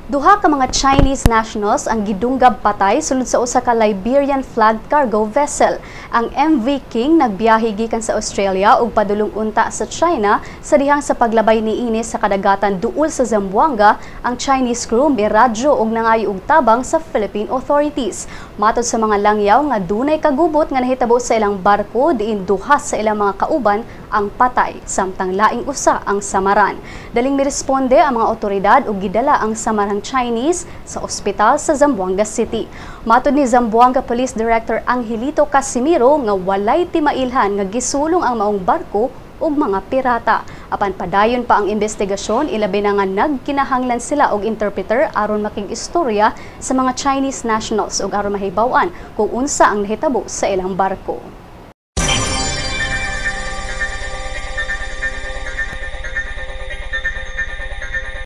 Duha ka mga Chinese nationals ang gidunggab patay sulod sa usa ka Liberian flagged cargo vessel. Ang MV King nagbiyahe gikan sa Australia ug padulong unta sa China sa dihang sa paglabay niini sa kadagatan duol sa Zamboanga. Ang Chinese crew miradyo og nangayo og tabang sa Philippine authorities. Matod sa mga langyaw nga dunay kagubot nga nahitabo sa ilang barko diin duha sa ilang mga kauban ang patay samtang laing usa ang samaran. Daling miresponde ang mga otoridad ug gidala ang samarang Chinese sa ospital sa Zamboanga City. Matod ni Zamboanga Police Director Angelito Casimiro nga walay timailhan nga gisulong ang maong barko ug mga pirata. Apan padayon pa ang investigasyon, ilabi na nga nagkinahanglan sila og interpreter aron making istorya sa mga Chinese nationals ug aron mahibaw-an kung unsa ang nahitabo sa ilang barko.